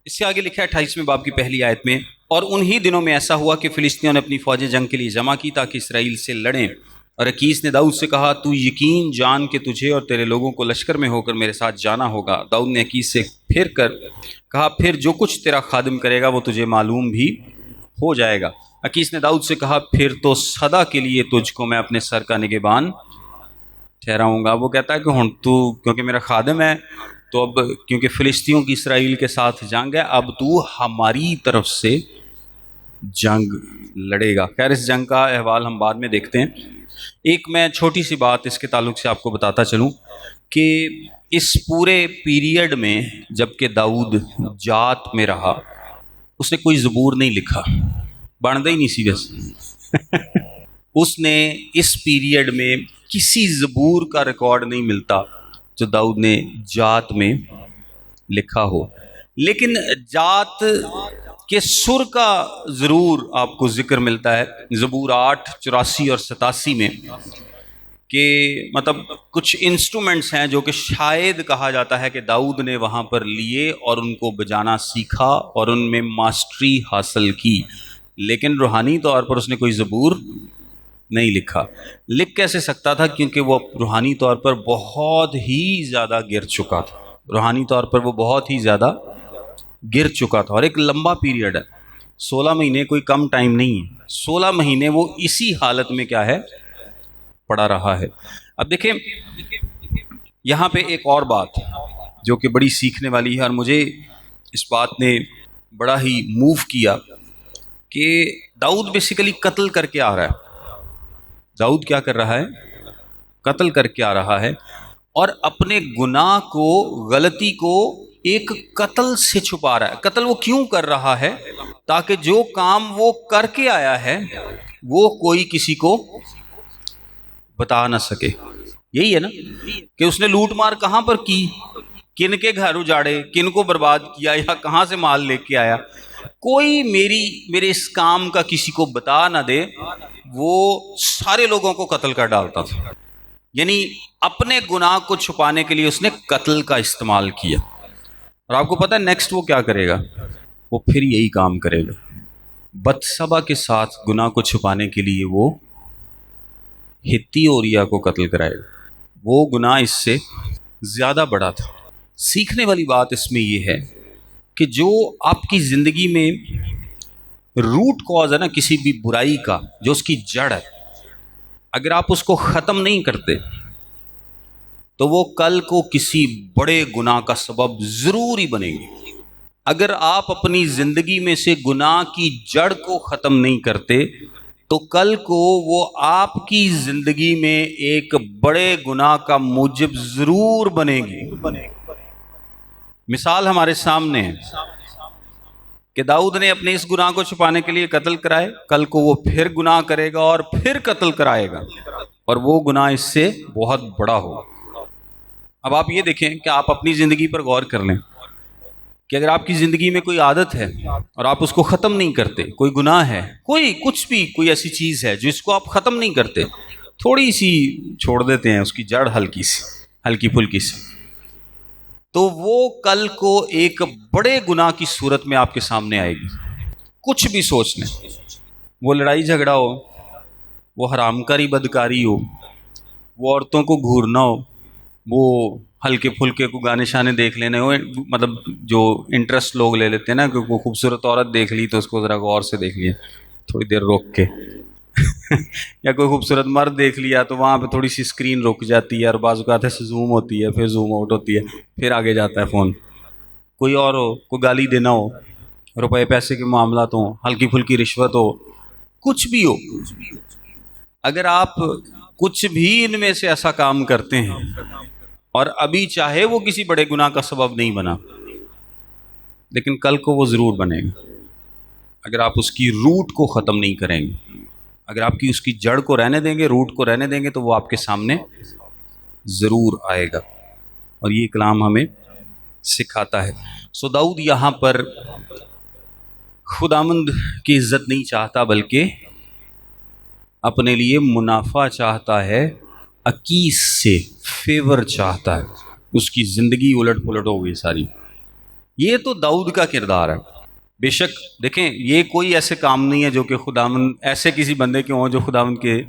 اس سے آگے لکھا ہے 28ویں باب کی پہلی آیت میں، اور انہی دنوں میں ایسا ہوا کہ فلسطینیوں نے اپنی فوجیں جنگ کے لیے جمع کی تاکہ اسرائیل سے لڑیں، اور اکیس نے داؤد سے کہا تو یقین جان کہ تجھے اور تیرے لوگوں کو لشکر میں ہو کر میرے ساتھ جانا ہوگا۔ داؤد نے اکیس سے پھر کر کہا پھر جو کچھ تیرا خادم کرے گا وہ تجھے معلوم بھی ہو جائے گا۔ اکیس نے داؤد سے کہا پھر تو سدا کے لیے تجھ کو میں اپنے سر کا نگہبان ٹھہراؤں گا۔ وہ کہتا ہے کہ ہن تو کیونکہ میرا خادم ہے تو اب کیونکہ فلسطینیوں کی اسرائیل کے ساتھ جنگ ہے، اب تو ہماری طرف سے جنگ لڑے گا۔ خیر اس جنگ کا احوال ہم بعد میں دیکھتے ہیں۔ ایک میں چھوٹی سی بات اس کے تعلق سے آپ کو بتاتا چلوں کہ اس پورے پیریڈ میں جب کہ داؤد جات میں رہا، اس نے کوئی زبور نہیں لکھا، بنتا ہی نہیں سی بس اس نے اس پیریڈ میں کسی زبور کا ریکارڈ نہیں ملتا جو داؤد نے جات میں لکھا ہو، لیکن جات کے سر کا ضرور آپ کو ذکر ملتا ہے زبور 8، 84 اور 87 میں، کہ مطلب کچھ انسٹرومنٹس ہیں جو کہ شاید کہا جاتا ہے کہ داؤد نے وہاں پر لیے اور ان کو بجانا سیکھا اور ان میں ماسٹری حاصل کی، لیکن روحانی طور پر اس نے کوئی زبور نہیں لکھا۔ لکھ کیسے سکتا تھا؟ کیونکہ وہ روحانی طور پر بہت ہی زیادہ گر چکا تھا، روحانی طور پر وہ بہت ہی زیادہ گر چکا تھا، اور ایک لمبا پیریڈ ہے، 16 مہینے کوئی کم ٹائم نہیں ہے، 16 مہینے وہ اسی حالت میں کیا ہے پڑا رہا ہے۔ اب دیکھیں یہاں پہ ایک اور بات جو کہ بڑی سیکھنے والی ہے، اور مجھے اس بات نے بڑا ہی موو کیا کہ داؤد بیسیکلی قتل کر کے آ رہا ہے۔ داؤد کیا کر رہا ہے؟ قتل کر کے آ رہا ہے، اور اپنے گناہ کو، غلطی کو ایک قتل سے چھپا رہا ہے۔ قتل وہ کیوں کر رہا ہے؟ تاکہ جو کام وہ کر کے آیا ہے وہ کوئی کسی کو بتا نہ سکے۔ یہی ہے نا کہ اس نے لوٹ مار کہاں پر کی، کن کے گھر اجاڑے، کن کو برباد کیا، یا کہاں سے مال لے کے آیا، کوئی میرے اس کام کا کسی کو بتا نہ دے، وہ سارے لوگوں کو قتل کر ڈالتا تھا۔ یعنی اپنے گناہ کو چھپانے کے لیے اس نے قتل کا استعمال کیا۔ اور آپ کو پتہ ہے نیکسٹ وہ کیا کرے گا؟ وہ پھر یہی کام کرے گا، بتسبا کے ساتھ گناہ کو چھپانے کے لیے وہ ہتی اوریا کو قتل کرائے گا۔ وہ گناہ اس سے زیادہ بڑا تھا۔ سیکھنے والی بات اس میں یہ ہے کہ جو آپ کی زندگی میں روٹ کاز ہے نا کسی بھی برائی کا، جو اس کی جڑ ہے، اگر آپ اس کو ختم نہیں کرتے تو وہ کل کو کسی بڑے گناہ کا سبب ضرور ہی بنے گی۔ اگر آپ اپنی زندگی میں سے گناہ کی جڑ کو ختم نہیں کرتے تو کل کو وہ آپ کی زندگی میں ایک بڑے گناہ کا موجب ضرور بنے گی۔ مثال ہمارے سامنے ہے کہ داؤد نے اپنے اس گناہ کو چھپانے کے لیے قتل کرائے، کل کو وہ پھر گناہ کرے گا اور پھر قتل کرائے گا، اور وہ گناہ اس سے بہت بڑا ہوگا۔ اب آپ یہ دیکھیں کہ آپ اپنی زندگی پر غور کر لیں کہ اگر آپ کی زندگی میں کوئی عادت ہے اور آپ اس کو ختم نہیں کرتے، کوئی گناہ ہے، کوئی کچھ بھی، کوئی ایسی چیز ہے جس کو آپ ختم نہیں کرتے، تھوڑی سی چھوڑ دیتے ہیں، اس کی جڑ ہلکی پھلکی سی، تو وہ کل کو ایک بڑے گناہ کی صورت میں آپ کے سامنے آئے گی۔ کچھ بھی سوچ لیں، وہ لڑائی جھگڑا ہو، وہ حرام کاری بدکاری ہو، وہ عورتوں کو گھورنا ہو، وہ ہلکے پھلکے کو گانے شانے دیکھ لینے ہو، مطلب جو انٹرسٹ لوگ لے لیتے ہیں نا کہ کوئی خوبصورت عورت دیکھ لی تو اس کو ذرا غور سے دیکھ لیا تھوڑی دیر روک کے یا کوئی خوبصورت مرد دیکھ لیا تو وہاں پہ تھوڑی سی اسکرین رک جاتی ہے اور بعض اوقات ایسے زوم ہوتی ہے، پھر زوم آؤٹ ہوتی ہے، پھر آگے جاتا ہے فون۔ کوئی اور ہو، کوئی گالی دینا ہو، روپے پیسے کے معاملات ہوں، ہلکی پھلکی رشوت ہو، کچھ بھی ہو، اگر آپ کچھ بھی ان میں سے ایسا کام کرتے ہیں اور ابھی چاہے وہ کسی بڑے گناہ کا سبب نہیں بنا، لیکن کل کو وہ ضرور بنے گا اگر آپ اس کی روٹ کو ختم نہیں کریں گے۔ اگر آپ کی اس کی جڑ کو رہنے دیں گے، روٹ کو رہنے دیں گے، تو وہ آپ کے سامنے ضرور آئے گا، اور یہ کلام ہمیں سکھاتا ہے۔ سو داؤد یہاں پر خداوند کی عزت نہیں چاہتا بلکہ اپنے لیے منافع چاہتا ہے، اکیس سے فیور چاہتا ہے۔ اس کی زندگی الٹ پلٹ ہو گئی ساری، یہ تو داؤد کا کردار ہے. بے شک دیکھیں یہ کوئی ایسے کام نہیں ہے جو کہ خداوند ایسے کسی بندے کے ہوں جو خداوند کے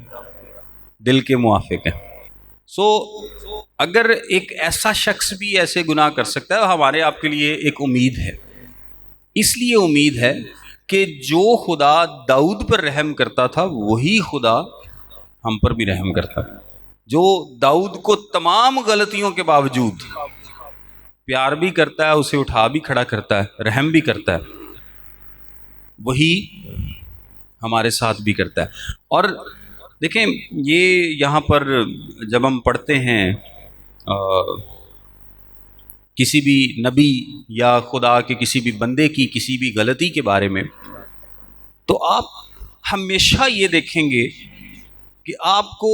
دل کے موافق ہیں. سو اگر ایک ایسا شخص بھی ایسے گناہ کر سکتا ہے ہمارے آپ کے لیے ایک امید ہے. اس لیے امید ہے کہ جو خدا داؤد پر رحم کرتا تھا وہی خدا ہم پر بھی رحم کرتا ہے. جو داؤد کو تمام غلطیوں کے باوجود پیار بھی کرتا ہے, اسے اٹھا بھی کھڑا کرتا ہے, رحم بھی کرتا ہے, وہی ہمارے ساتھ بھی کرتا ہے. اور دیکھیں یہ یہاں پر جب ہم پڑھتے ہیں کسی بھی نبی یا خدا کے کسی بھی بندے کی کسی بھی غلطی کے بارے میں, تو آپ ہمیشہ یہ دیکھیں گے کہ آپ کو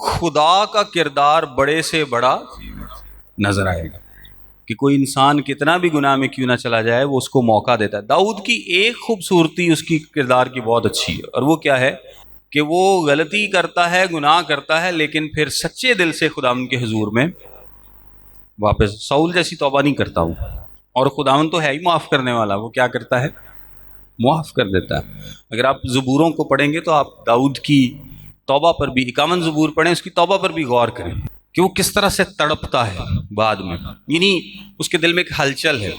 خدا کا کردار بڑے سے بڑا نظر آئے گا کہ کوئی انسان کتنا بھی گناہ میں کیوں نہ چلا جائے وہ اس کو موقع دیتا ہے. داؤد کی ایک خوبصورتی اس کی کردار کی بہت اچھی ہے, اور وہ کیا ہے کہ وہ غلطی کرتا ہے, گناہ کرتا ہے, لیکن پھر سچے دل سے خداوند کے حضور میں واپس. ساؤل جیسی توبہ نہیں کرتا ہوں, اور خداوند تو ہے ہی معاف کرنے والا, وہ کیا کرتا ہے معاف کر دیتا ہے. اگر آپ زبوروں کو پڑھیں گے تو آپ داؤد کی توبہ پر بھی 51 زبور پڑھیں, اس کی توبہ پر بھی غور کریں کہ وہ کس طرح سے تڑپتا ہے بعد میں. یعنی اس کے دل میں ایک ہلچل ہے,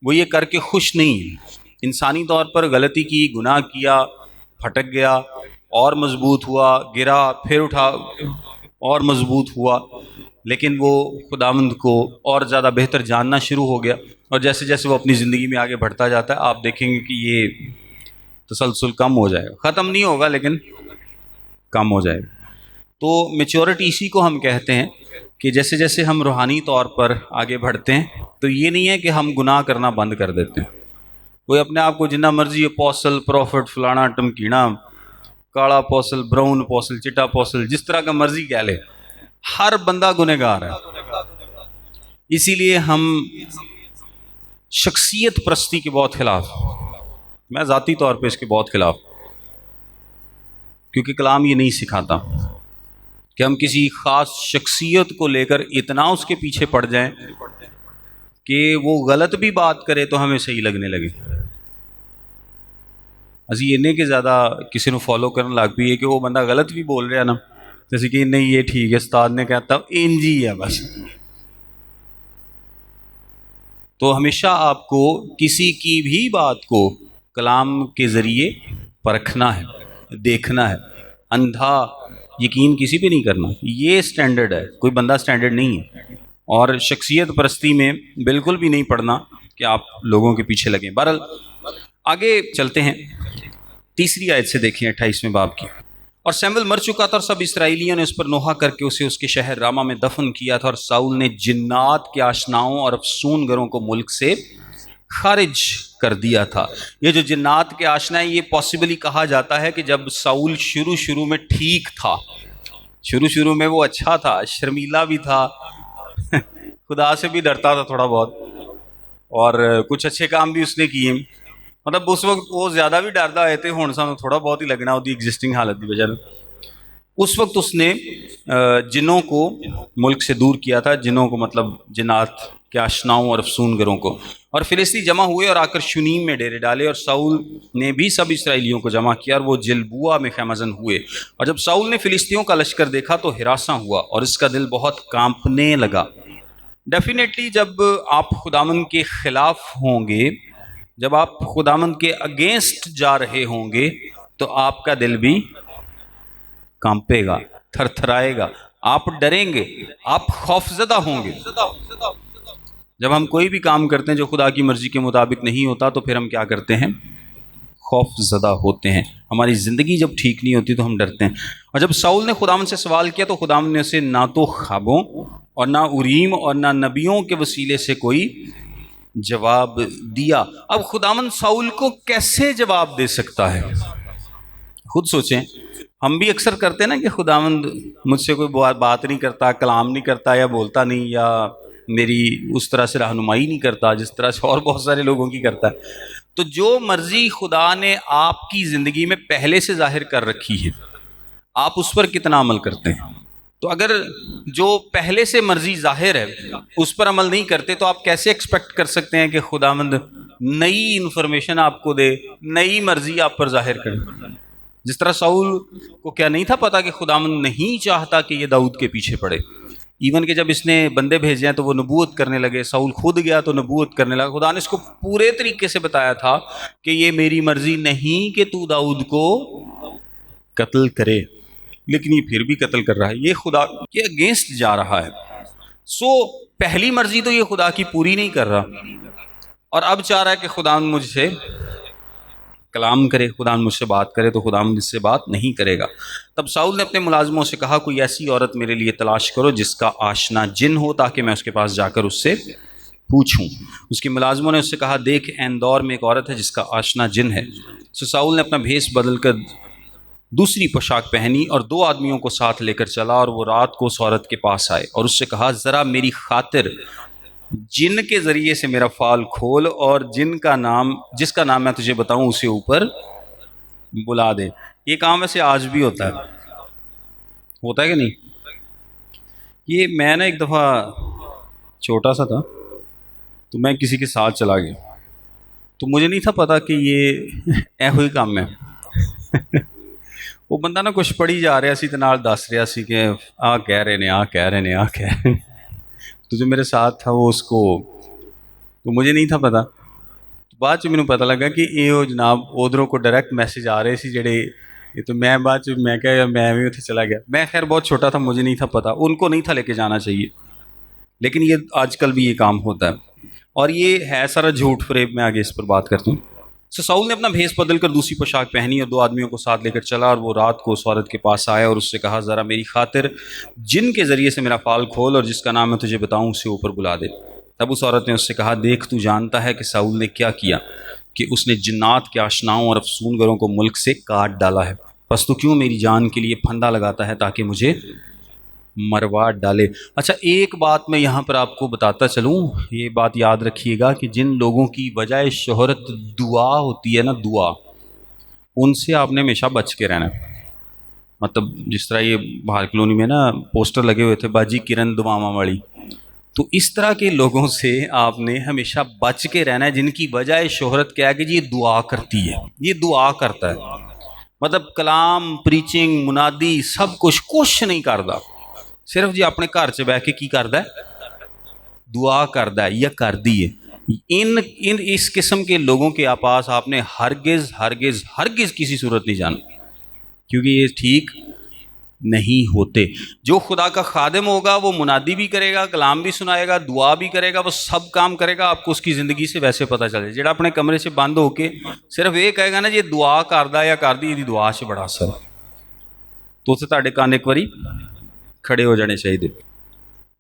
وہ یہ کر کے خوش نہیں ہے. انسانی طور پر غلطی کی, گناہ کیا, پھٹک گیا, اور مضبوط ہوا, گرا, پھر اٹھا اور مضبوط ہوا, لیکن وہ خداوند کو اور زیادہ بہتر جاننا شروع ہو گیا. اور جیسے جیسے وہ اپنی زندگی میں آگے بڑھتا جاتا ہے آپ دیکھیں گے کہ یہ تسلسل کم ہو جائے گا, ختم نہیں ہوگا لیکن کم ہو جائے گا. تو میچورٹی اسی کو ہم کہتے ہیں کہ جیسے جیسے ہم روحانی طور پر آگے بڑھتے ہیں تو یہ نہیں ہے کہ ہم گناہ کرنا بند کر دیتے ہیں. کوئی اپنے آپ کو جتنا مرضی اپوسل, پروفٹ, فلانا ٹمکینا, کالا اپوسل, براؤن اپوسل, چٹا اپوسل, جس طرح کا مرضی کہہ لے, ہر بندہ گنہگار ہے. اسی لیے ہم شخصیت پرستی کے بہت خلاف, میں ذاتی طور پہ اس کے بہت خلاف, کیونکہ کلام یہ نہیں سکھاتا کہ ہم کسی خاص شخصیت کو لے کر اتنا اس کے پیچھے پڑ جائیں کہ وہ غلط بھی بات کرے تو ہمیں صحیح لگنے لگے. اسی انہیں کہ زیادہ کسی نے فالو کرنے لگ پی ہے کہ وہ بندہ غلط بھی بول رہا نا, جیسے کہ نہیں یہ ٹھیک ہے, استاد نے کہتا انج ہی ہے بس. تو ہمیشہ آپ کو کسی کی بھی بات کو کلام کے ذریعے پرکھنا ہے, دیکھنا ہے. اندھا یقین کسی پہ نہیں کرنا, یہ سٹینڈرڈ ہے, کوئی بندہ سٹینڈرڈ نہیں ہے. اور شخصیت پرستی میں بالکل بھی نہیں پڑھنا کہ آپ لوگوں کے پیچھے لگیں. بہرحال آگے چلتے ہیں, تیسری آیت سے دیکھیں 28ویں باب کی. اور سیموئیل مر چکا تھا اور سب اسرائیلیوں نے اس پر نوحہ کر کے اسے اس کے شہر راما میں دفن کیا تھا. اور ساؤل نے جنات کے آشناؤں اور افسون گروں کو ملک سے خارج کر دیا تھا. یہ جو جنات کے آشنا ہے یہ پاسبلی کہا جاتا ہے کہ جب ساؤل شروع میں ٹھیک تھا, شروع میں وہ اچھا تھا, شرمیلا بھی تھا, خدا سے بھی ڈرتا تھا تھوڑا بہت, اور کچھ اچھے کام بھی اس نے کیے. مطلب اس وقت وہ زیادہ بھی ڈردا ہوئے تھے, ہوں سانو تھوڑا بہت ہی لگنا ہوتی ایگزسٹنگ حالت کی وجہ سے. اس وقت اس نے جنوں کو ملک سے دور کیا تھا, جنوں کو مطلب جنات کے آشناؤں اور افسون گروں کو. اور فلسطی جمع ہوئے اور آ کر شنیم میں ڈیرے ڈالے, اور ساؤل نے بھی سب اسرائیلیوں کو جمع کیا اور وہ جلبوع میں خیمہ ہوئے. اور جب ساؤل نے فلسطیوں کا لشکر دیکھا تو ہراساں ہوا اور اس کا دل بہت کانپنے لگا. ڈیفینیٹلی جب آپ خداوند کے خلاف ہوں گے, جب آپ خداوند کے اگینسٹ جا رہے ہوں گے تو آپ کا دل بھی کانپے گا, تھر تھرائے گا, آپ ڈریں گے, آپ خوفزدہ ہوں گے. جب ہم کوئی بھی کام کرتے ہیں جو خدا کی مرضی کے مطابق نہیں ہوتا تو پھر ہم کیا کرتے ہیں, خوف زدہ ہوتے ہیں. ہماری زندگی جب ٹھیک نہیں ہوتی تو ہم ڈرتے ہیں. اور جب ساؤل نے خداوند سے سوال کیا تو خداوند نے اسے نہ تو خوابوں اور نہ اریم اور نہ نبیوں کے وسیلے سے کوئی جواب دیا. اب خداوند ساؤل کو کیسے جواب دے سکتا ہے؟ خود سوچیں. ہم بھی اکثر کرتے ہیں نا کہ خداوند مجھ سے کوئی بات نہیں کرتا, کلام نہیں کرتا, یا بولتا نہیں, یا میری اس طرح سے رہنمائی نہیں کرتا جس طرح سے اور بہت سارے لوگوں کی کرتا ہے. تو جو مرضی خدا نے آپ کی زندگی میں پہلے سے ظاہر کر رکھی ہے, آپ اس پر کتنا عمل کرتے ہیں؟ تو اگر جو پہلے سے مرضی ظاہر ہے اس پر عمل نہیں کرتے تو آپ کیسے ایکسپیکٹ کر سکتے ہیں کہ خداوند نئی انفارمیشن آپ کو دے، نئی مرضی آپ پر ظاہر کرے؟ جس طرح ساؤل کو کیا نہیں تھا پتا کہ خداوند نہیں چاہتا کہ یہ داؤد کے پیچھے پڑے، ایون کہ جب اس نے بندے بھیجے ہیں تو وہ نبوت کرنے لگے، ساؤل خود گیا تو نبوت کرنے لگا، خدا نے اس کو پورے طریقے سے بتایا تھا کہ یہ میری مرضی نہیں کہ تو داؤد کو قتل کرے، لیکن یہ پھر بھی قتل کر رہا ہے، یہ خدا کے اگینسٹ جا رہا ہے۔ پہلی مرضی تو یہ خدا کی پوری نہیں کر رہا، اور اب چاہ رہا ہے کہ خدا مجھ سے کلام کرے، خدا مجھ سے بات کرے، تو خدا مجھ سے بات نہیں کرے گا۔ تب ساؤل نے اپنے ملازموں سے کہا کوئی ایسی عورت میرے لیے تلاش کرو جس کا آشنا جن ہو، تاکہ میں اس کے پاس جا کر اس سے پوچھوں۔ اس کے ملازموں نے اس سے کہا دیکھ ایندور میں ایک عورت ہے جس کا آشنا جن ہے۔ ساؤل نے اپنا بھیس بدل کر دوسری پوشاک پہنی اور 2 آدمیوں کو ساتھ لے کر چلا، اور وہ رات کو اس عورت کے پاس آئے اور اس سے کہا ذرا میری خاطر جن کے ذریعے سے میرا فال کھول، اور جس کا نام میں تجھے بتاؤں اسے اوپر بلا دے۔ یہ کام ویسے آج بھی ہوتا ہے کہ نہیں؟ یہ میں نے ایک دفعہ چھوٹا سا تھا تو میں کسی کے ساتھ چلا گیا، تو مجھے نہیں تھا پتا کہ یہ ایہو ہی کام ہے۔ وہ بندہ نا کچھ پڑھی جا رہا سی تے نال دس رہا سی کہ کہہ رہے نے تو جو میرے ساتھ تھا وہ اس کو، تو مجھے نہیں تھا پتا، تو بعد چ مینوں پتہ لگا کہ یہ جناب ادھروں کو ڈائریکٹ میسج آ رہے سی جڑے، تو میں بعد چ میں کہا میں بھی اتنے چلا گیا۔ میں خیر بہت چھوٹا تھا، مجھے نہیں تھا پتا، ان کو نہیں تھا لے کے جانا چاہیے، لیکن یہ آج کل بھی یہ کام ہوتا ہے، اور یہ ہے سارا جھوٹ فریب۔ میں آگے اس پر بات کرتا ہوں۔ ساؤل نے اپنا بھیس بدل کر دوسری پوشاک پہنی اور 2 آدمیوں کو ساتھ لے کر چلا، اور وہ رات کو اس عورت کے پاس آیا اور اس سے کہا ذرا میری خاطر جن کے ذریعے سے میرا فال کھول، اور جس کا نام میں تجھے بتاؤں اسے اوپر بلا دے۔ تب اس عورت نے اس سے کہا دیکھ تو جانتا ہے کہ ساؤل نے کیا کیا، کہ اس نے جنات کے آشناؤں اور افسونگروں کو ملک سے کاٹ ڈالا ہے، پس تو کیوں میری جان کے لیے پھندا لگاتا ہے تاکہ مجھے مروا ڈالے۔ اچھا ایک بات میں یہاں پر آپ کو بتاتا چلوں، یہ بات یاد رکھیے گا کہ جن لوگوں کی وجہ شہرت دعا ہوتی ہے نا، دعا، ان سے آپ نے ہمیشہ بچ کے رہنا ہے۔ مطلب جس طرح یہ باہر کالونی میں نا پوسٹر لگے ہوئے تھے باجی کرن دعاواں والی، تو اس طرح کے لوگوں سے آپ نے ہمیشہ بچ کے رہنا ہے، جن کی وجہ شہرت کیا ہے کہ یہ دعا کرتی ہے، یہ دعا کرتا ہے، مطلب کلام، پریچنگ، منادی سب کچھ نہیں کرتا، صرف جی اپنے گھر چ بہ کے کی کردا ہے، دعا کردا ہے یا کردی ہے۔ اس قسم کے لوگوں کے پاس آپ نے ہرگز ہرگز ہرگز کسی صورت نہیں جانا، کیونکہ یہ ٹھیک نہیں ہوتے۔ جو خدا کا خادم ہوگا وہ منادی بھی کرے گا، کلام بھی سنائے گا، دعا بھی کرے گا، وہ سب کام کرے گا، آپ کو اس کی زندگی سے ویسے پتہ چل جائے۔ جڑا اپنے کمرے سے بند ہو کے صرف یہ کہے گا نا یہ دعا کردا یا کردی، یہ دعا سے بڑا اثر، تو اسے تہاڈے کان ایک واری کھڑے ہو جانے چاہیے۔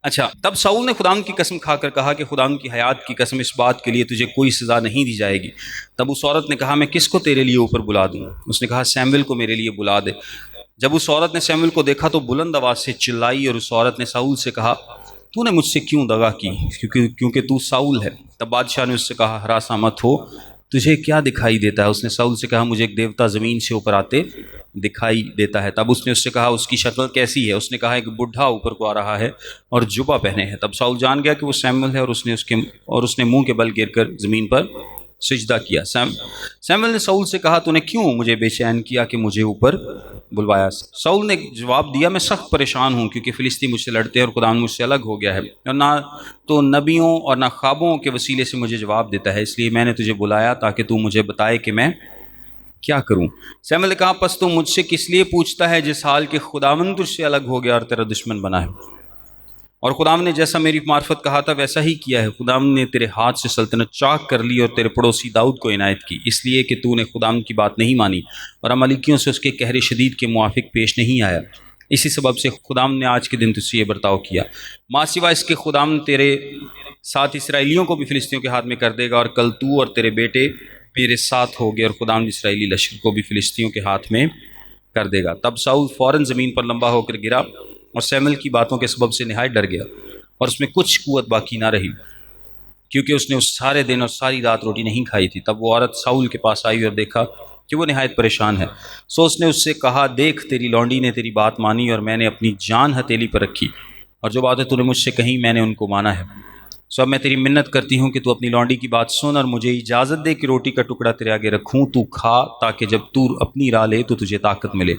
اچھا تب ساؤل نے خداوند کی قسم کھا کر کہا کہ خداوند کی حیات کی قسم اس بات کے لیے تجھے کوئی سزا نہیں دی جائے گی۔ تب اس عورت نے کہا میں کس کو تیرے لیے اوپر بلا دوں؟ اس نے کہا سیمویل کو میرے لیے بلا دے۔ جب اس عورت نے سیمویل کو دیکھا تو بلند آواز سے چلائی، اور اس عورت نے ساؤل سے کہا تو نے مجھ سے کیوں دغا کی، کیونکہ تو ساؤل ہے۔ تب بادشاہ نے اس سے کہا ہراساں مت ہو، تجھے کیا دکھائی دیتا ہے؟ اس نے ساؤل سے کہا مجھے ایک دیوتا زمین سے اوپر آتے دکھائی دیتا ہے۔ تب اس نے اس سے کہا اس کی شکل کیسی ہے؟ اس نے کہا ایک بڈھا اوپر کو آ رہا ہے اور جبہ پہنے ہے۔ تب ساؤل جان گیا کہ وہ سیمویل ہے، اور اس نے منہ کے بل گر کر زمین پر سجدہ کیا۔ سیمویل نے ساؤل سے کہا تو نے کیوں مجھے بے چین کیا کہ مجھے اوپر بلوایا؟ ساؤل نے جواب دیا میں سخت پریشان ہوں، کیونکہ فلسطی مجھ سے لڑتے ہیں اور خدا مجھ سے الگ ہو گیا ہے، اور نہ تو نبیوں اور نہ خوابوں کے وسیلے سے مجھے جواب دیتا ہے، اس لیے میں نے تجھے بلایا تاکہ تو مجھے بتائے کہ میں کیا کروں۔ سیمویل نے کہا پس تو مجھ سے کس لیے پوچھتا ہے جس حال کہ خداوند تجھ سے الگ ہو گیا اور تیرا دشمن بنا ہے؟ اور خداوند نے جیسا میری معرفت کہا تھا ویسا ہی کیا ہے۔ خداوند نے تیرے ہاتھ سے سلطنت چاک کر لی اور تیرے پڑوسی داؤد کو عنایت کی، اس لیے کہ تو نے خداوند کی بات نہیں مانی اور عمالیکیوں سے اس کے قہر شدید کے موافق پیش نہیں آیا۔ اسی سبب سے خداوند نے آج کے دن تجھ سے یہ برتاؤ کیا۔ ماں سوا اس کے خداوند تیرے ساتھ اسرائیلیوں کو بھی فلسطینیوں کے ہاتھ میں کر دے گا، اور کل تو اور تیرے بیٹے میرے ساتھ ہوگے، اور خداوند اسرائیلی لشکر کو بھی فلسطینیوں کے ہاتھ میں کر دے گا۔ تب ساؤل فوراً زمین پر لمبا ہو کر گرا اور سیمویل کی باتوں کے سبب سے نہایت ڈر گیا، اور اس میں کچھ قوت باقی نہ رہی، کیونکہ اس نے اس سارے دن اور ساری رات روٹی نہیں کھائی تھی۔ تب وہ عورت ساؤل کے پاس آئی اور دیکھا کہ وہ نہایت پریشان ہے۔ سو اس نے اس سے کہا دیکھ تیری لونڈی نے تیری بات مانی اور میں نے اپنی جان ہتھیلی پر رکھی، اور جو باتیں تو نے مجھ سے کہیں میں نے ان کو مانا ہے۔ سو اب میں تیری منت کرتی ہوں کہ تو اپنی لونڈی کی بات سن اور مجھے اجازت دے کہ روٹی کا ٹکڑا تیرے آگے رکھوں، تو کھا تاکہ جب تو اپنی راہ لے تو تجھے طاقت ملے۔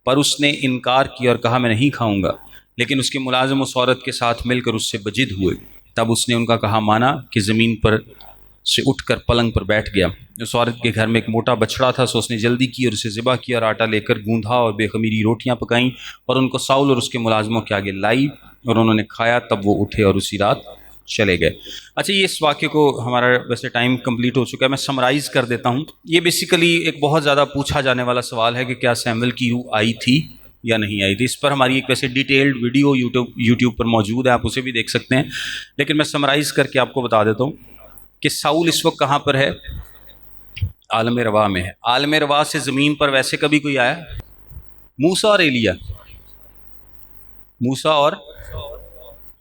پر اس نے انکار کیا اور کہا میں نہیں کھاؤں گا، لیکن اس کے ملازم اس عورت کے ساتھ مل کر اس سے بجد ہوئے۔ تب اس نے ان کا کہا مانا کہ زمین پر سے اٹھ کر پلنگ پر بیٹھ گیا۔ اس عورت کے گھر میں ایک موٹا بچڑا تھا، سو اس نے جلدی کی اور اسے ذبح کیا اور آٹا لے کر گوندھا اور بے خمیری روٹیاں پکائیں اور ان کو ساؤل اور اس کے ملازموں کے آگے لائی اور انہوں نے کھایا۔ تب وہ اٹھے اور اسی رات چلے گئے۔ اچھا، یہ اس واقعے کو ہمارا ویسے ٹائم کمپلیٹ ہو چکا ہے، میں سمرائز کر دیتا ہوں۔ یہ بیسیکلی ایک بہت زیادہ پوچھا جانے والا سوال ہے کہ کیا سیموئیل کی روح آئی تھی یا نہیں آئی تھی۔ اس پر ہماری ایک ویسے ڈیٹیلڈ ویڈیو یوٹیوب پر موجود ہے، آپ اسے بھی دیکھ سکتے ہیں، لیکن میں سمرائز کر کے آپ کو بتا دیتا ہوں کہ ساؤل اس وقت کہاں پر ہے؟ عالم روا میں ہے۔ عالم روا سے زمین پر ویسے کبھی کوئی آیا؟ موسیٰ اور ایلیا، موسیٰ اور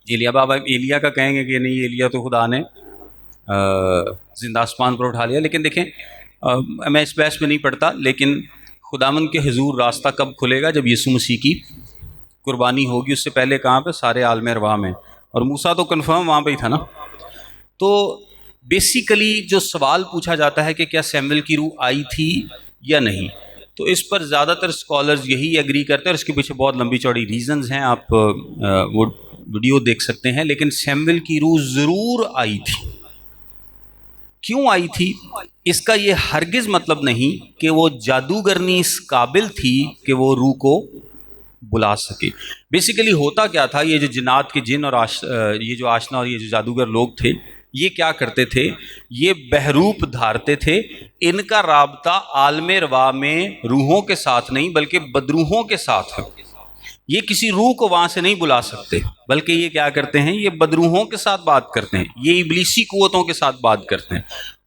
ایلیا۔ بابا ایلیا کا کہیں گے کہ نہیں، ایلیا تو خدا نے زندہ آسمان پر اٹھا لیا، لیکن دیکھیں میں اس بحث میں نہیں پڑھتا، لیکن خداوند کے حضور راستہ کب کھلے گا؟ جب یسوع مسیح کی قربانی ہوگی۔ اس سے پہلے کہاں پہ؟ سارے عالم ارواح میں، اور موسیٰ تو کنفرم وہاں پہ ہی تھا نا۔ تو بیسیکلی جو سوال پوچھا جاتا ہے کہ کیا سیموئیل کی روح آئی تھی یا نہیں، تو اس پر زیادہ تر اسکالرز یہی ایگری کرتے ہیں، اور اس کے پیچھے بہت لمبی چوڑی ریزنز ہیں، آپ وہ ویڈیو دیکھ سکتے ہیں۔ لیکن سیموئیل کی روح ضرور آئی تھی۔ کیوں آئی تھی؟ اس کا یہ ہرگز مطلب نہیں کہ وہ جادوگرنی اس قابل تھی کہ وہ روح کو بلا سکے۔ بیسیکلی ہوتا کیا تھا، یہ جو جنات کے جن اور یہ جو آشنا اور یہ جو جادوگر لوگ تھے، یہ کیا کرتے تھے؟ یہ بہروپ دھارتے تھے۔ ان کا رابطہ عالم روا میں روحوں کے ساتھ نہیں بلکہ بدروحوں کے ساتھ ہے۔ یہ کسی روح کو وہاں سے نہیں بلا سکتے، بلکہ یہ کیا کرتے ہیں؟ یہ بدروحوں کے ساتھ بات کرتے ہیں، یہ ابلیسی قوتوں کے ساتھ بات کرتے ہیں،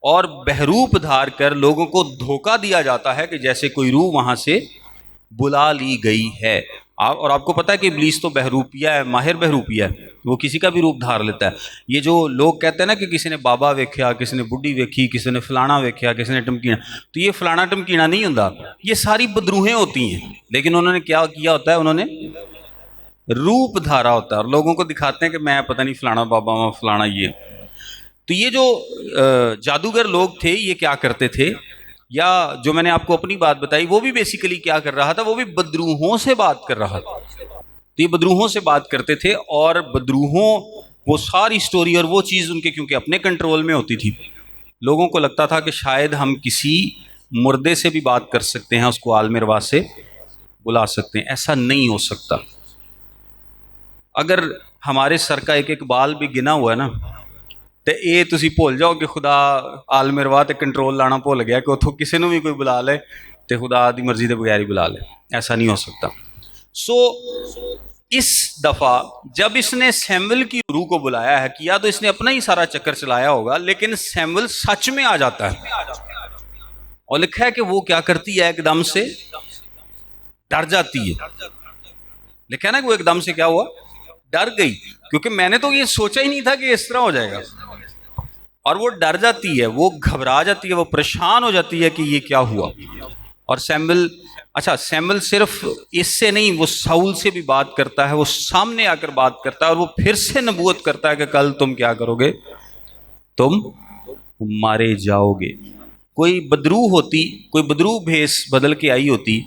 اور بہروپ دھار کر لوگوں کو دھوکہ دیا جاتا ہے کہ جیسے کوئی روح وہاں سے بلا لی گئی ہے۔ اور آپ کو پتہ ہے کہ ابلیس تو بہروپیہ ہے، ماہر بہروپیہ ہے، وہ کسی کا بھی روپ دھار لیتا ہے۔ یہ جو لوگ کہتے ہیں نا کہ کسی نے بابا ویکھیا، کسی نے بڈھی ویکھی، کسی نے فلانا ویکھیا، کسی نے ٹمکینا، تو یہ فلانا ٹمکینا نہیں ہوندا، یہ ساری بدروہیں ہوتی ہیں، لیکن انہوں نے کیا کیا ہوتا ہے؟ انہوں نے روپ دھارا ہوتا ہے، اور لوگوں کو دکھاتے ہیں کہ میں پتہ نہیں فلانا بابا ہوں، فلانا یہ۔ تو یہ جو جادوگر لوگ تھے، یہ کیا کرتے تھے؟ یا جو میں نے آپ کو اپنی بات بتائی، وہ بھی بیسیکلی کیا کر رہا تھا؟ وہ بھی بدروحوں سے بات کر رہا تھا۔ تو یہ بدروحوں سے بات کرتے تھے، اور بدروحوں وہ ساری سٹوری اور وہ چیز ان کے کیونکہ اپنے کنٹرول میں ہوتی تھی، لوگوں کو لگتا تھا کہ شاید ہم کسی مردے سے بھی بات کر سکتے ہیں، اس کو عالم روا سے بلا سکتے ہیں۔ ایسا نہیں ہو سکتا۔ اگر ہمارے سر کا ایک ایک بال بھی گنا ہوا ہے نا، تو یہ تسی بھول جاؤ کہ خدا عالم روا تے کنٹرول لانا بھول گیا کہ اتوں کسی نے بھی کوئی بلا لے تو خدا دی مرضی دے بغیر ہی بلا لے۔ ایسا نہیں ہو سکتا۔ سو اس دفعہ جب اس نے سیموئیل کی روح کو بلایا ہے، کیا تو اس نے اپنا ہی سارا چکر چلایا ہوگا، لیکن سیموئیل سچ میں آ جاتا ہے، اور لکھا ہے کہ وہ کیا کرتی ہے؟ ایک دم سے ڈر جاتی ہے۔ لکھا ہے نا کہ وہ ایک دم سے کیا ہوا؟ ڈر گئی، کیونکہ میں نے تو یہ سوچا ہی نہیں تھا کہ اس طرح ہو جائے گا، اور وہ ڈر جاتی ہے، وہ گھبرا جاتی ہے، وہ پریشان ہو جاتی ہے کہ یہ کیا ہوا۔ اور سیموئیل صرف اس سے نہیں، وہ ساؤل سے بھی بات کرتا ہے، وہ سامنے آ کر بات کرتا ہے، اور وہ پھر سے نبوت کرتا ہے کہ کل تم کیا کرو گے؟ تم مارے جاؤ گے۔ کوئی بدروح ہوتی، کوئی بدروح بھیس بدل کے آئی ہوتی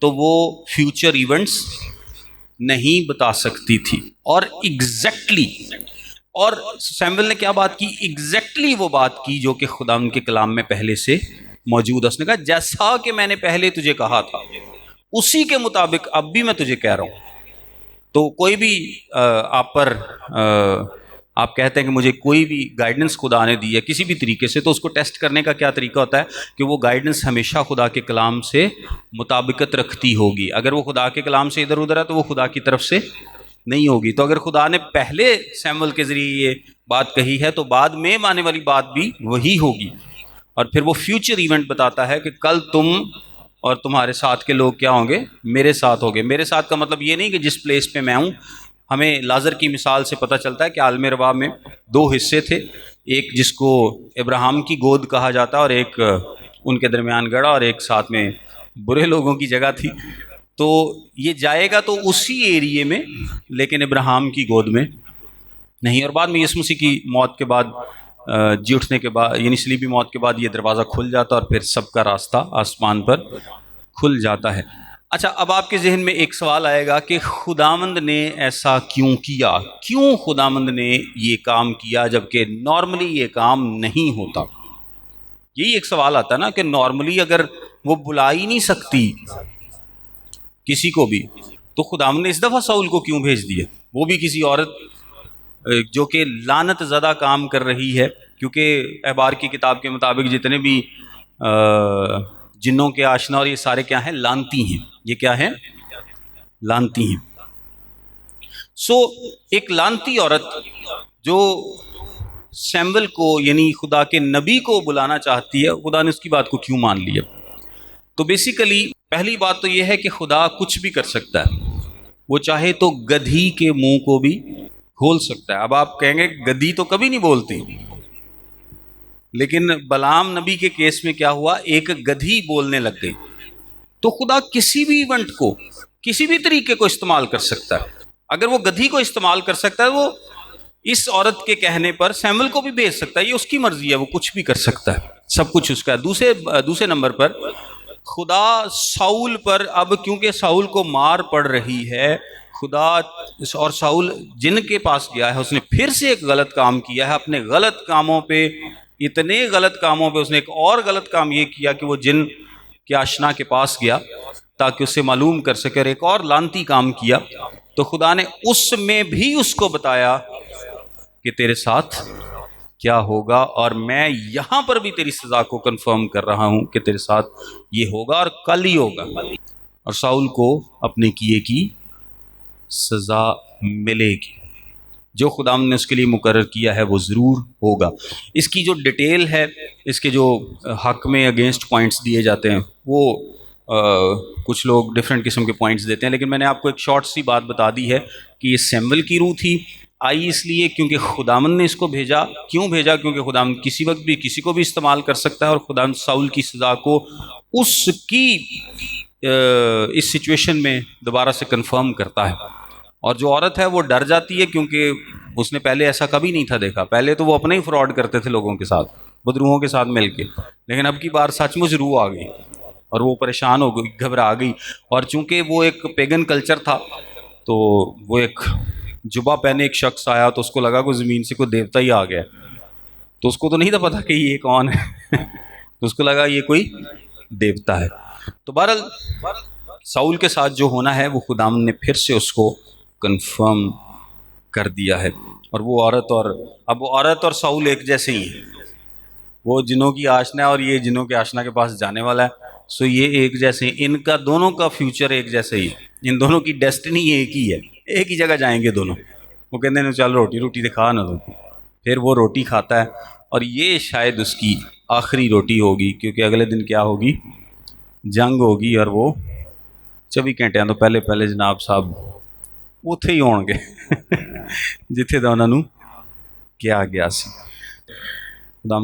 تو وہ فیوچر ایونٹس نہیں بتا سکتی تھی، اور ایگزیکٹلی اور سیموئیل نے کیا بات کی؟ ایگزیکٹلی وہ بات کی جو کہ خدا ان کے کلام میں پہلے سے موجود ہے۔ اس نے کہا جیسا کہ میں نے پہلے تجھے کہا تھا، اسی کے مطابق اب بھی میں تجھے کہہ رہا ہوں۔ تو کوئی بھی آپ پر آپ کہتے ہیں کہ مجھے کوئی بھی گائیڈنس خدا نے دی ہے کسی بھی طریقے سے، تو اس کو ٹیسٹ کرنے کا کیا طریقہ ہوتا ہے کہ وہ گائیڈنس ہمیشہ خدا کے کلام سے مطابقت رکھتی ہوگی۔ اگر وہ خدا کے کلام سے ادھر ادھر ہے تو وہ خدا کی طرف سے نہیں ہوگی۔ تو اگر خدا نے پہلے سیموئیل کے ذریعے یہ بات کہی ہے تو بعد میں آنے والی بات بھی وہی ہوگی، اور پھر وہ فیوچر ایونٹ بتاتا ہے کہ کل تم اور تمہارے ساتھ کے لوگ کیا ہوں گے؟ میرے ساتھ ہوں گے۔ میرے ساتھ کا مطلب یہ نہیں کہ جس پلیس پہ میں ہوں۔ ہمیں لازر کی مثال سے پتہ چلتا ہے کہ عالم روا میں دو حصے تھے، ایک جس کو ابراہیم کی گود کہا جاتا ہے اور ایک ان کے درمیان گڑا اور ایک ساتھ میں برے لوگوں کی جگہ تھی. تو یہ جائے گا تو اسی ایریے میں، لیکن ابراہیم کی گود میں نہیں. اور بعد میں یسوع مسیح کی موت کے بعد، جی اٹھنے کے بعد، یعنی صلیبی موت کے بعد یہ دروازہ کھل جاتا اور پھر سب کا راستہ آسمان پر کھل جاتا ہے. اچھا، اب آپ کے ذہن میں ایک سوال آئے گا کہ خداوند نے ایسا کیوں کیا؟ کیوں خداوند نے یہ کام کیا جبکہ نارملی یہ کام نہیں ہوتا؟ یہی ایک سوال آتا ہے نا کہ نارملی اگر وہ بلا ہی نہیں سکتی کسی کو بھی، تو خداوند نے اس دفعہ ساؤل کو کیوں بھیج دیا؟ وہ بھی کسی عورت جو کہ لعنت زدہ کام کر رہی ہے، کیونکہ احبار کی کتاب کے مطابق جتنے بھی جنوں کے آشنا اور یہ سارے کیا ہیں؟ لعنتی ہیں. یہ کیا ہیں؟ لعنتی ہیں. ایک لعنتی عورت جو سیمول کو یعنی خدا کے نبی کو بلانا چاہتی ہے، خدا نے اس کی بات کو کیوں مان لیا؟ تو بیسیکلی پہلی بات تو یہ ہے کہ خدا کچھ بھی کر سکتا ہے. وہ چاہے تو گدھی کے منہ کو بھی کھول سکتا ہے. اب آپ کہیں گے گدھی تو کبھی نہیں بولتی، لیکن بلعام نبی کے کیس میں کیا ہوا؟ ایک گدھی بولنے لگ گئی. تو خدا کسی بھی ایونٹ کو، کسی بھی طریقے کو استعمال کر سکتا ہے. اگر وہ گدھی کو استعمال کر سکتا ہے، وہ اس عورت کے کہنے پر سیمول کو بھی بھیج سکتا ہے. یہ اس کی مرضی ہے، وہ کچھ بھی کر سکتا ہے، سب کچھ اس کا ہے. دوسرے نمبر پر خدا ساؤل پر، اب کیونکہ ساؤل کو مار پڑ رہی ہے، خدا اور ساؤل جن کے پاس گیا ہے، اس نے پھر سے ایک غلط کام کیا ہے. اپنے غلط کاموں پہ، اتنے غلط کاموں پہ اس نے ایک اور غلط کام یہ کیا کہ وہ جن کے آشنا کے پاس گیا تاکہ اسے معلوم کر سکے، اور ایک اور لعنتی کام کیا. تو خدا نے اس میں بھی اس کو بتایا کہ تیرے ساتھ کیا ہوگا، اور میں یہاں پر بھی تیری سزا کو کنفرم کر رہا ہوں کہ تیرے ساتھ یہ ہوگا اور کل ہی ہوگا، اور ساؤل کو اپنے کیے کی سزا ملے گی. جو خدا نے اس کے لیے مقرر کیا ہے وہ ضرور ہوگا. اس کی جو ڈیٹیل ہے، اس کے جو حق میں اگینسٹ پوائنٹس دیے جاتے ہیں، وہ کچھ لوگ ڈفرینٹ قسم کے پوائنٹس دیتے ہیں، لیکن میں نے آپ کو ایک شارٹ سی بات بتا دی ہے کہ یہ سیمول کی روح تھی. آئی اس لیے کیونکہ خداوند نے اس کو بھیجا. کیوں بھیجا؟ کیونکہ خداوند کسی وقت بھی کسی کو بھی استعمال کر سکتا ہے، اور خداوند ساؤل کی سزا کو اس کی اس سچویشن میں دوبارہ سے کنفرم کرتا ہے. اور جو عورت ہے وہ ڈر جاتی ہے کیونکہ اس نے پہلے ایسا کبھی نہیں تھا دیکھا. پہلے تو وہ اپنے ہی فراڈ کرتے تھے لوگوں کے ساتھ، بدروحوں کے ساتھ مل کے، لیکن اب کی بار سچ مچ روح آ گئی اور وہ پریشان ہو گئی، گھبرا گئی. اور چونکہ وہ ایک پیگن کلچر تھا، تو وہ ایک جبہ پہنے ایک شخص آیا تو اس کو لگا کہ زمین سے کوئی دیوتا ہی آ گیا. تو اس کو تو نہیں تھا پتا کہ یہ کون ہے تو اس کو لگا یہ کوئی دیوتا ہے. تو بہرحال ساؤل کے ساتھ جو ہونا ہے وہ خداوند نے پھر سے اس کو کنفرم کر دیا ہے. اور وہ عورت اب وہ عورت اور ساؤل ایک جیسے ہی ہیں. وہ جنوں کی آشنا ہے اور یہ جنوں کے آشنا کے پاس جانے والا ہے. سو یہ ایک جیسے ہیں، ان کا دونوں کا فیوچر ایک جیسے ہی ہے. ان دونوں کی ڈیسٹنی ایک ہی ہے، ایک ہی جگہ جائیں گے دونوں. وہ کہتے ہیں چل روٹی دکھا نا تو پھر وہ روٹی کھاتا ہے، اور یہ شاید اس کی آخری روٹی ہوگی، کیونکہ اگلے دن کیا ہوگی؟ جنگ ہوگی. اور وہ 24 گھنٹے تو پہلے جناب صاحب اتھے ہی ہون گے جتھے دا انہاں نوں کیا گیا سی. خدا